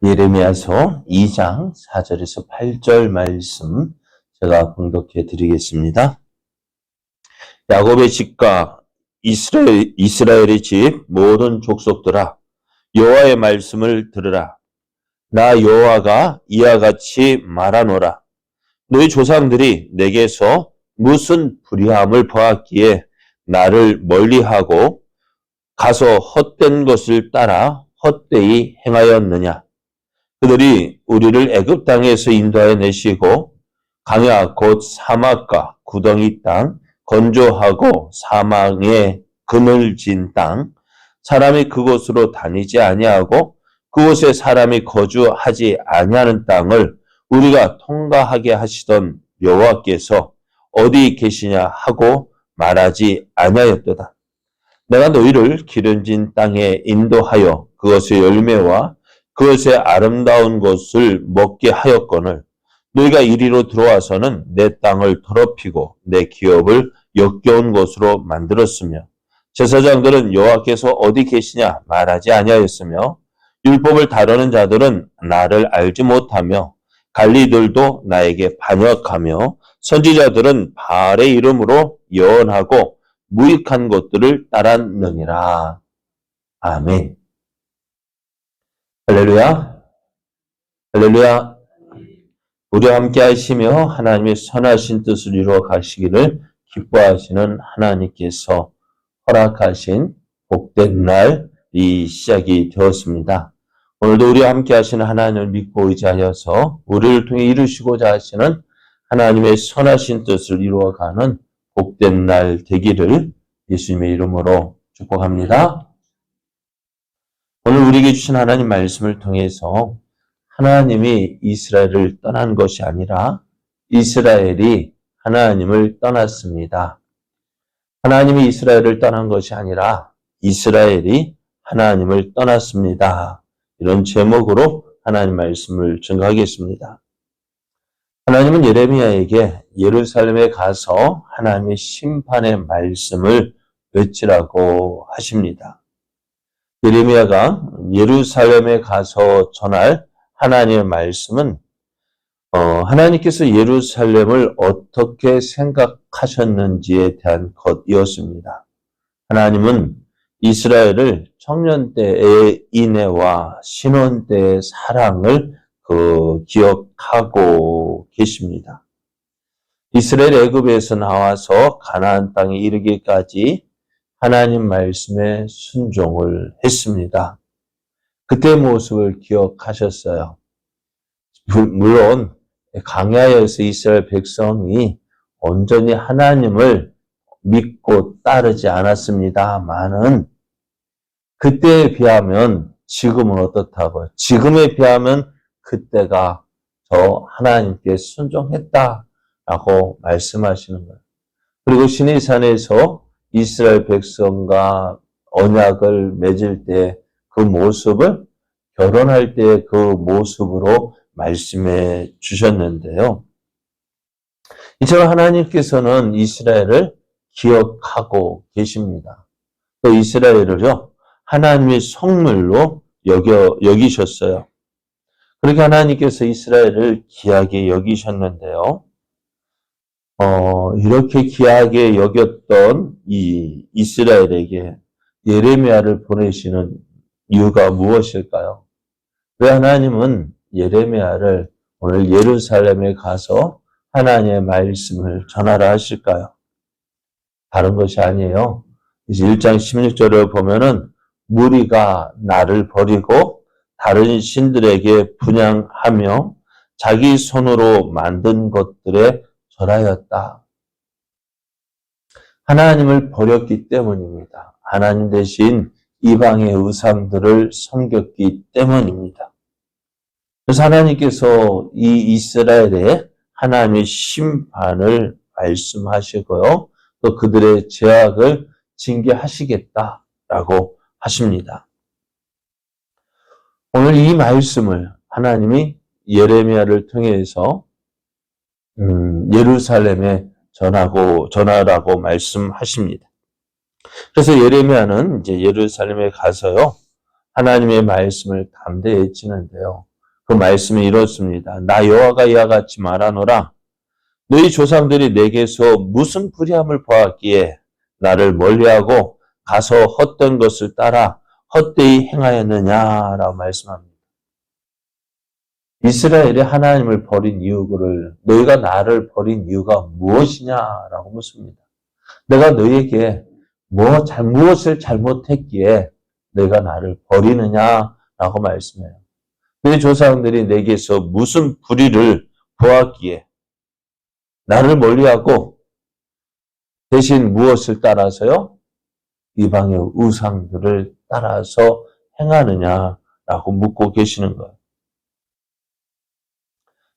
예레미야서 2장 4절에서 8절 말씀 제가 봉독해 드리겠습니다. 야곱의 집과 이스라엘의 집 모든 족속들아 여호와의 말씀을 들으라. 나 여호와가 이와 같이 말하노라. 너희 조상들이 내게서 무슨 불의함을 보았기에 나를 멀리하고 가서 헛된 것을 따라 헛되이 행하였느냐. 그들이 우리를 애굽 땅에서 인도하여 내시고 강야 곧 사막과 구덩이 땅, 건조하고 사망에 그늘진 땅, 사람이 그곳으로 다니지 아니하고 그곳에 사람이 거주하지 아니하는 땅을 우리가 통과하게 하시던 여호와께서 어디 계시냐 하고 말하지 아니하였도다. 내가 너희를 기름진 땅에 인도하여 그것의 열매와 그것의 아름다운 것을 먹게 하였거늘 너희가 이리로 들어와서는 내 땅을 더럽히고 내 기업을 역겨운 것으로 만들었으며 제사장들은 여호와께서 어디 계시냐 말하지 아니하였으며 율법을 다루는 자들은 나를 알지 못하며 관리들도 나에게 반역하며 선지자들은 바알의 이름으로 예언하고 무익한 것들을 따랐느니라. 아멘. 할렐루야. 할렐루야. 우리와 함께 하시며 하나님의 선하신 뜻을 이루어 가시기를 기뻐하시는 하나님께서 허락하신 복된 날이 시작이 되었습니다. 오늘도 우리와 함께 하시는 하나님을 믿고 의지하여서 우리를 통해 이루시고자 하시는 하나님의 선하신 뜻을 이루어가는 복된 날 되기를 예수님의 이름으로 축복합니다. 오늘 우리에게 주신 하나님 말씀을 통해서 하나님이 이스라엘을 떠난 것이 아니라 이스라엘이 하나님을 떠났습니다. 하나님이 이스라엘을 떠난 것이 아니라 이스라엘이 하나님을 떠났습니다. 이런 제목으로 하나님 말씀을 증거하겠습니다. 하나님은 예레미야에게 예루살렘에 가서 하나님의 심판의 말씀을 외치라고 하십니다. 예레미야가 예루살렘에 가서 전할 하나님의 말씀은 하나님께서 예루살렘을 어떻게 생각하셨는지에 대한 것이었습니다. 하나님은 이스라엘을 청년 때의 인애와 신혼 때의 사랑을 기억하고 계십니다. 이스라엘 애굽에서 나와서 가나안 땅에 이르기까지 하나님 말씀에 순종을 했습니다. 그때의 모습을 기억하셨어요. 물론 광야에서 이스라엘 백성이 온전히 하나님을 믿고 따르지 않았습니다만은 그때에 비하면 지금은 어떻다고요? 지금에 비하면 그때가 더 하나님께 순종했다라고 말씀하시는 거예요. 그리고 시내산에서 이스라엘 백성과 언약을 맺을 때 그 모습을 결혼할 때 그 모습으로 말씀해 주셨는데요. 이처럼 하나님께서는 이스라엘을 기억하고 계십니다. 또 이스라엘을요, 하나님의 성물로 여기셨어요. 그렇게 하나님께서 이스라엘을 귀하게 여기셨는데요. 이렇게 귀하게 여겼던 이 이스라엘에게 예레미야를 보내시는 이유가 무엇일까요? 왜 하나님은 예레미야를 오늘 예루살렘에 가서 하나님의 말씀을 전하라 하실까요? 다른 것이 아니에요. 이제 1장 16절을 보면은 무리가 나를 버리고 다른 신들에게 분향하며 자기 손으로 만든 것들에 절하였다. 하나님을 버렸기 때문입니다. 하나님 대신 이방의 우상들을 섬겼기 때문입니다. 그래서 하나님께서 이 이스라엘에 하나님의 심판을 말씀하시고요. 또 그들의 죄악을 징계하시겠다라고 하십니다. 오늘 이 말씀을 하나님이 예레미야를 통해서 예루살렘에 전하라고 말씀하십니다. 그래서 예레미야는 이제 예루살렘에 가서요, 하나님의 말씀을 담대히 외치는데요. 그 말씀이 이렇습니다. 나 여호와가 이와 같이 말하노라. 너희 조상들이 내게서 무슨 불의함을 보았기에 나를 멀리하고 가서 헛된 것을 따라 헛되이 행하였느냐라고 말씀합니다. 이스라엘이 하나님을 버린 이유를 너희가 나를 버린 이유가 무엇이냐라고 묻습니다. 내가 너희에게 무엇을 잘못했기에 너희가 나를 버리느냐라고 말씀해요. 너희 조상들이 내게서 무슨 불의를 보았기에 나를 멀리하고 대신 무엇을 따라서요? 이방의 우상들을 따라서 행하느냐라고 묻고 계시는 거예요.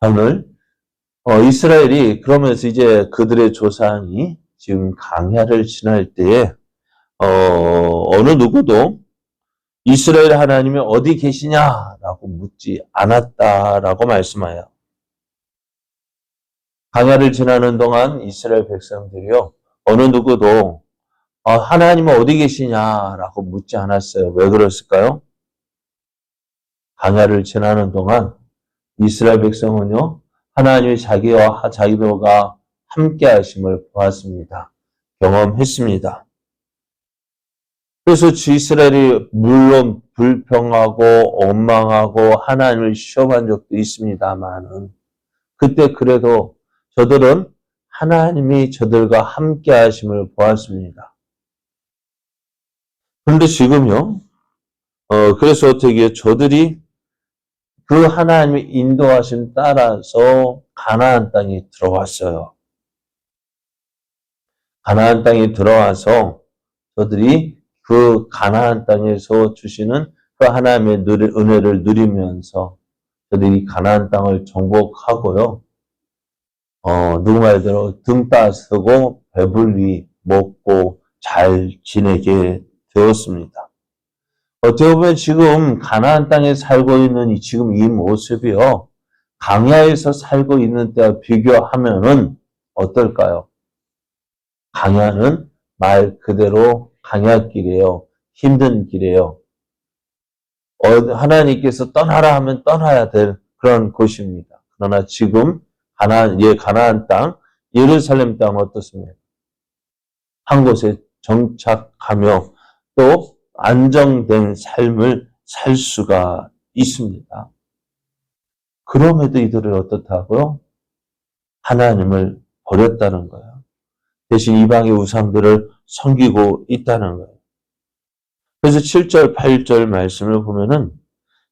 오늘 이스라엘이 그러면서 이제 그들의 조상이 지금 광야를 지날 때에 어느 누구도 이스라엘 하나님이 어디 계시냐라고 묻지 않았다라고 말씀해요. 광야를 지나는 동안 이스라엘 백성들이요 어느 누구도 하나님은 어디 계시냐라고 묻지 않았어요. 왜 그랬을까요? 광야를 지나는 동안 이스라엘 백성은요 하나님이 자기들과 함께 하심을 보았습니다. 경험했습니다. 그래서 이스라엘이 물론 불평하고 원망하고 하나님을 시험한 적도 있습니다만은 그때 그래도 저들은 하나님이 저들과 함께 하심을 보았습니다. 그런데 지금요, 그래서 어떻게 저들이 그 하나님의 인도하심 따라서 가나안 땅에 들어왔어요. 가나안 땅에 들어와서 저들이 그 가나안 땅에서 주시는 그 하나님의 은혜를 누리면서 저들이 가나안 땅을 정복하고요. 누구 말대로 등 따쓰고 배불리 먹고 잘 지내게 되었습니다. 어떻게 보면 지금 가나안 땅에 살고 있는 지금 이 모습이요. 광야에서 살고 있는 때와 비교하면은 어떨까요? 광야는 말 그대로 광야길이에요. 힘든 길이에요. 하나님께서 떠나라 하면 떠나야 될 그런 곳입니다. 그러나 지금 가나안 땅, 예루살렘 땅은 어떻습니까? 한 곳에 정착하며 또 안정된 삶을 살 수가 있습니다. 그럼에도 이들을 어떻다고요? 하나님을 버렸다는 거예요. 대신 이방의 우상들을 섬기고 있다는 거예요. 그래서 7절, 8절 말씀을 보면은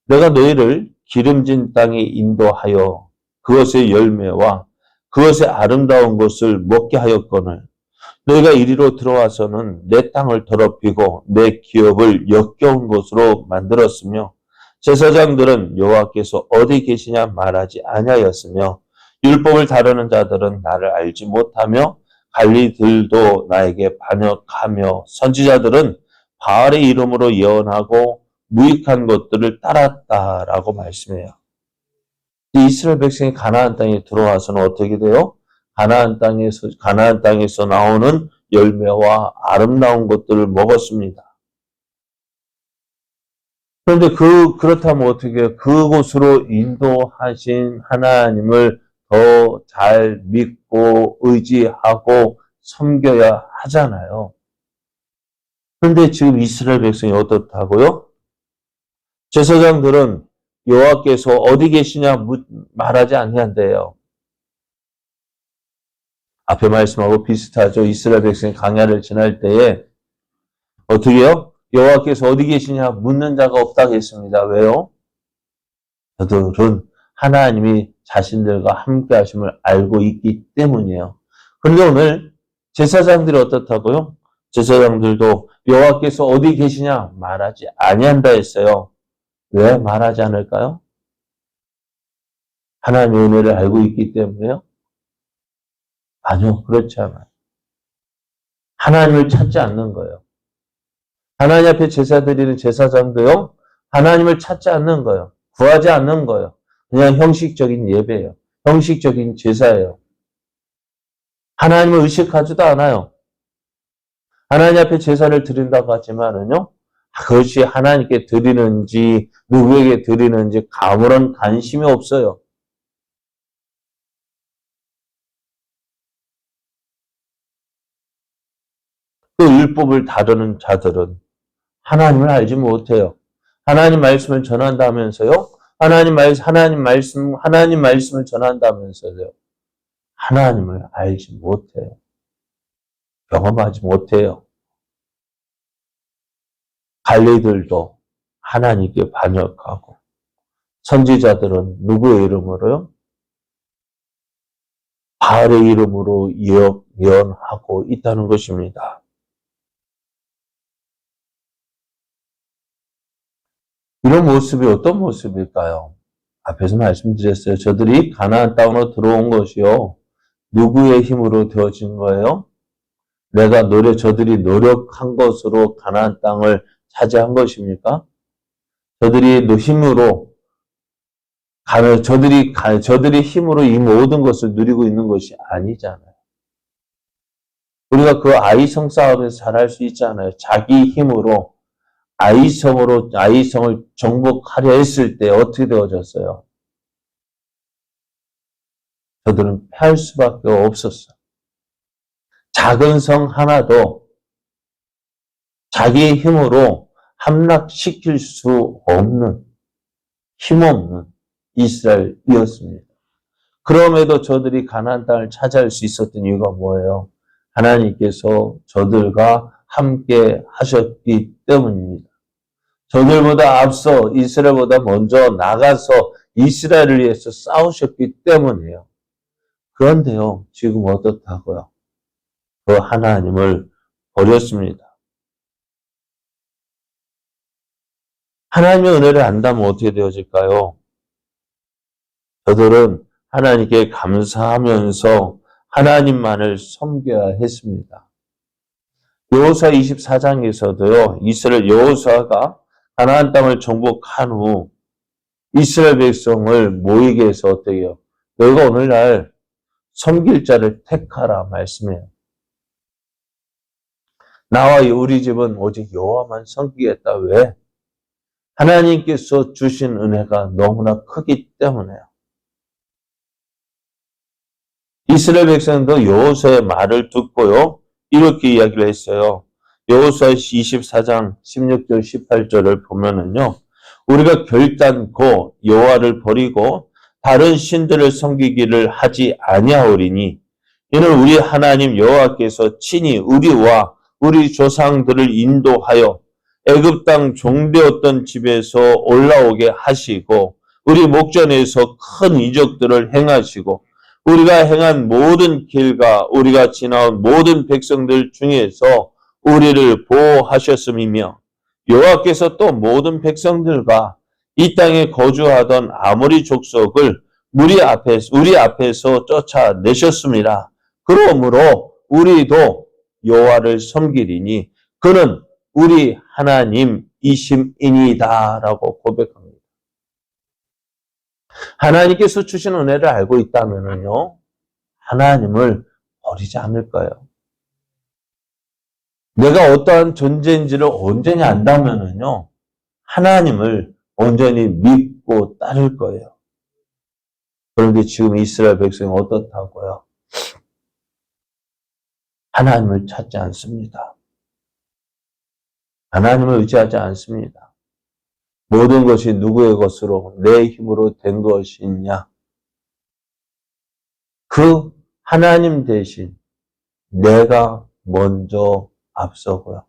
내가 너희를 기름진 땅에 인도하여 그것의 열매와 그것의 아름다운 것을 먹게 하였거늘 너희가 이리로 들어와서는 내 땅을 더럽히고 내 기업을 역겨운 것으로 만들었으며 제사장들은 여호와께서 어디 계시냐 말하지 아니하였으며 율법을 다루는 자들은 나를 알지 못하며 관리들도 나에게 반역하며 선지자들은 바알의 이름으로 예언하고 무익한 것들을 따랐다라고 말씀해요. 이스라엘 백성이 가나안 땅에 들어와서는 어떻게 돼요? 가나안 땅에서 나오는 열매와 아름다운 것들을 먹었습니다. 그런데 그렇다면 어떻게 해요? 그곳으로 인도하신 하나님을 더 잘 믿고 의지하고 섬겨야 하잖아요. 그런데 지금 이스라엘 백성이 어떻다고요? 제사장들은 여호와께서 어디 계시냐 말하지 아니한대요. 앞에 말씀하고 비슷하죠. 이스라엘 백성이 광야를 지날 때에 어떻게 해요? 여호와께서 어디 계시냐 묻는 자가 없다고 했습니다. 왜요? 저들은 하나님이 자신들과 함께 하심을 알고 있기 때문이에요. 그런데 오늘 제사장들이 어떻다고요? 제사장들도 여호와께서 어디 계시냐 말하지 아니한다 했어요. 왜 말하지 않을까요? 하나님의 은혜를 알고 있기 때문에요? 아니요, 그렇지 않아요. 하나님을 찾지 않는 거예요. 하나님 앞에 제사 드리는 제사장도요, 하나님을 찾지 않는 거예요. 구하지 않는 거예요. 그냥 형식적인 예배예요. 형식적인 제사예요. 하나님을 의식하지도 않아요. 하나님 앞에 제사를 드린다고 하지만은요, 그것이 하나님께 드리는지 누구에게 드리는지 아무런 관심이 없어요. 그 율법을 다루는 자들은 하나님을 알지 못해요. 하나님 말씀을 전한다면서요? 하나님 말씀을 전한다면서요? 하나님을 알지 못해요. 경험하지 못해요. 관리들도 하나님께 반역하고, 선지자들은 누구의 이름으로요? 바알의 이름으로 예언하고 있다는 것입니다. 이런 모습이 어떤 모습일까요? 앞에서 말씀드렸어요. 저들이 가나안 땅으로 들어온 것이요. 누구의 힘으로 되어진 거예요? 저들이 노력한 것으로 가나안 땅을 차지한 것입니까? 저들이 힘으로, 저들이 힘으로 이 모든 것을 누리고 있는 것이 아니잖아요. 우리가 그 아이성 싸움에서 잘할 수 있잖아요. 자기 힘으로 아이성을 정복하려 했을 때 어떻게 되어졌어요? 저들은 패할 수밖에 없었어요. 작은 성 하나도 자기의 힘으로 함락시킬 수 없는, 힘없는 이스라엘이었습니다. 그럼에도 저들이 가나안 땅을 차지할 수 있었던 이유가 뭐예요? 하나님께서 저들과 함께 하셨기 때문입니다. 저들보다 앞서 이스라엘보다 먼저 나가서 이스라엘을 위해서 싸우셨기 때문이에요. 그런데요, 지금 어떻다고요? 그 하나님을 버렸습니다. 하나님의 은혜를 안다면 어떻게 되어질까요? 저들은 하나님께 감사하면서 하나님만을 섬겨야 했습니다. 여호수아 24장에서도요, 이스라엘 여호수아가 가나안 땅을 정복한 후 이스라엘 백성을 모이게 해서 어떻게 해요? 너희가 오늘날 섬길 자를 택하라 말씀해요. 나와 우리 집은 오직 여호와만 섬기겠다. 왜? 하나님께서 주신 은혜가 너무나 크기 때문에요. 이스라엘 백성도 여호수아의 말을 듣고요. 이렇게 이야기를 했어요. 여호수아 24장 16절 18절을 보면은요. 우리가 결단코 여호와를 버리고 다른 신들을 섬기기를 하지 아니하오리니 이는 우리 하나님 여호와께서 친히 우리와 우리 조상들을 인도하여 애굽 땅 종되었던 집에서 올라오게 하시고 우리 목전에서 큰 이적들을 행하시고 우리가 행한 모든 길과 우리가 지나온 모든 백성들 중에서 우리를 보호하셨음이며 여호와께서 또 모든 백성들과 이 땅에 거주하던 아모리 족속을 우리 앞에서 쫓아내셨습니다. 그러므로 우리도 여호와를 섬기리니 그는 우리 하나님이심이니이다 라고 고백합니다. 하나님께서 주신 은혜를 알고 있다면요, 하나님을 버리지 않을 거예요. 내가 어떠한 존재인지를 온전히 안다면요, 하나님을 온전히 믿고 따를 거예요. 그런데 지금 이스라엘 백성이 어떻다고요? 하나님을 찾지 않습니다. 하나님을 의지하지 않습니다. 모든 것이 누구의 것으로 내 힘으로 된 것이냐? 그 하나님 대신 내가 먼저 앞서고요.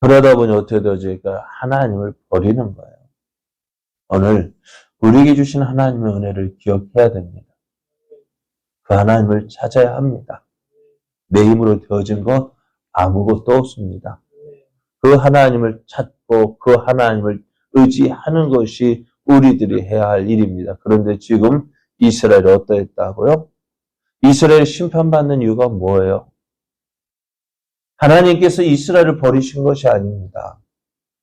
그러다 보니 어떻게 되어질까요? 하나님을 버리는 거예요. 오늘 우리에게 주신 하나님의 은혜를 기억해야 됩니다. 그 하나님을 찾아야 합니다. 내 힘으로 되어진 것 아무것도 없습니다. 그 하나님을 찾고 그 하나님을 의지하는 것이 우리들이 해야 할 일입니다. 그런데 지금 이스라엘이 어떠했다고요? 이스라엘이 심판받는 이유가 뭐예요? 하나님께서 이스라엘을 버리신 것이 아닙니다.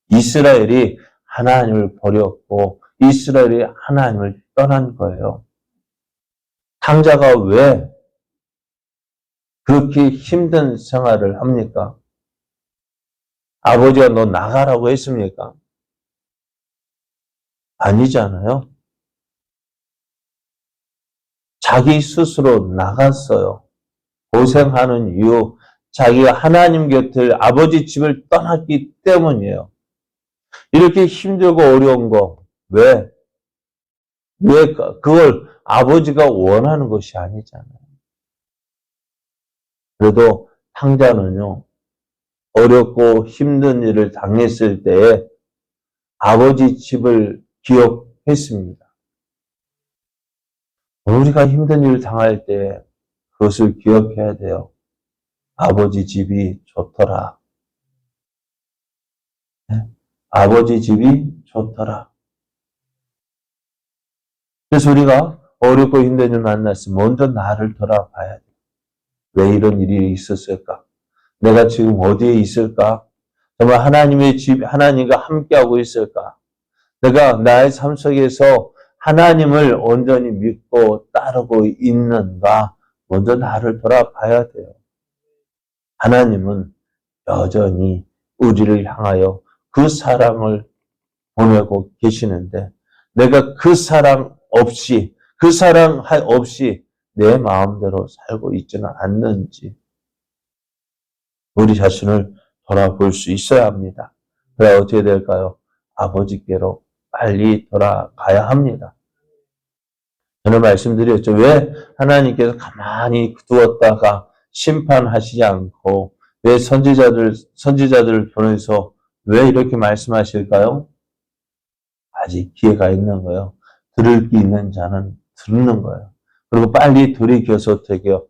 이스라엘이 하나님을 버렸고 이스라엘이 하나님을 떠난 거예요. 탕자가 왜 그렇게 힘든 생활을 합니까? 아버지가 너 나가라고 했습니까? 아니잖아요. 자기 스스로 나갔어요. 고생하는 이유, 자기가 하나님 곁을 아버지 집을 떠났기 때문이에요. 이렇게 힘들고 어려운 거, 왜 그걸 아버지가 원하는 것이 아니잖아요. 그래도 탕자는요, 어렵고 힘든 일을 당했을 때에 아버지 집을 기억했습니다. 우리가 힘든 일을 당할 때 그것을 기억해야 돼요. 아버지 집이 좋더라. 네? 아버지 집이 좋더라. 그래서 우리가 어렵고 힘든 일 만났으면 먼저 나를 돌아봐야 돼. 왜 이런 일이 있었을까? 내가 지금 어디에 있을까? 정말 하나님의 집, 하나님과 함께하고 있을까? 내가 나의 삶 속에서 하나님을 온전히 믿고 따르고 있는가? 먼저 나를 돌아봐야 돼요. 하나님은 여전히 우리를 향하여 그 사랑을 보내고 계시는데 내가 그 사랑 없이 내 마음대로 살고 있지는 않는지 우리 자신을 돌아볼 수 있어야 합니다. 그래 어떻게 될까요? 아버지께로 빨리 돌아가야 합니다. 저는 말씀드렸죠. 왜 하나님께서 가만히 두었다가 심판하시지 않고 왜 선지자들을 보내서 왜 이렇게 말씀하실까요? 아직 기회가 있는 거예요. 들을 게 있는 자는 듣는 거예요. 그리고 빨리 돌이켜서 어떻게 해요?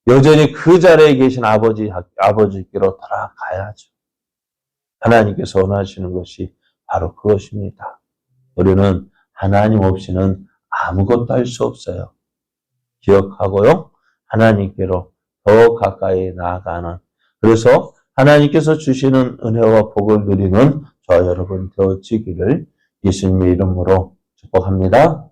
여전히 그 자리에 계신 아버지께로 돌아가야죠. 하나님께서 원하시는 것이 바로 그것입니다. 우리는 하나님 없이는 아무것도 할 수 없어요. 기억하고요. 하나님께로 더 가까이 나아가는 그래서 하나님께서 주시는 은혜와 복을 누리는 저와 여러분 되어지기를 예수님의 이름으로 축복합니다.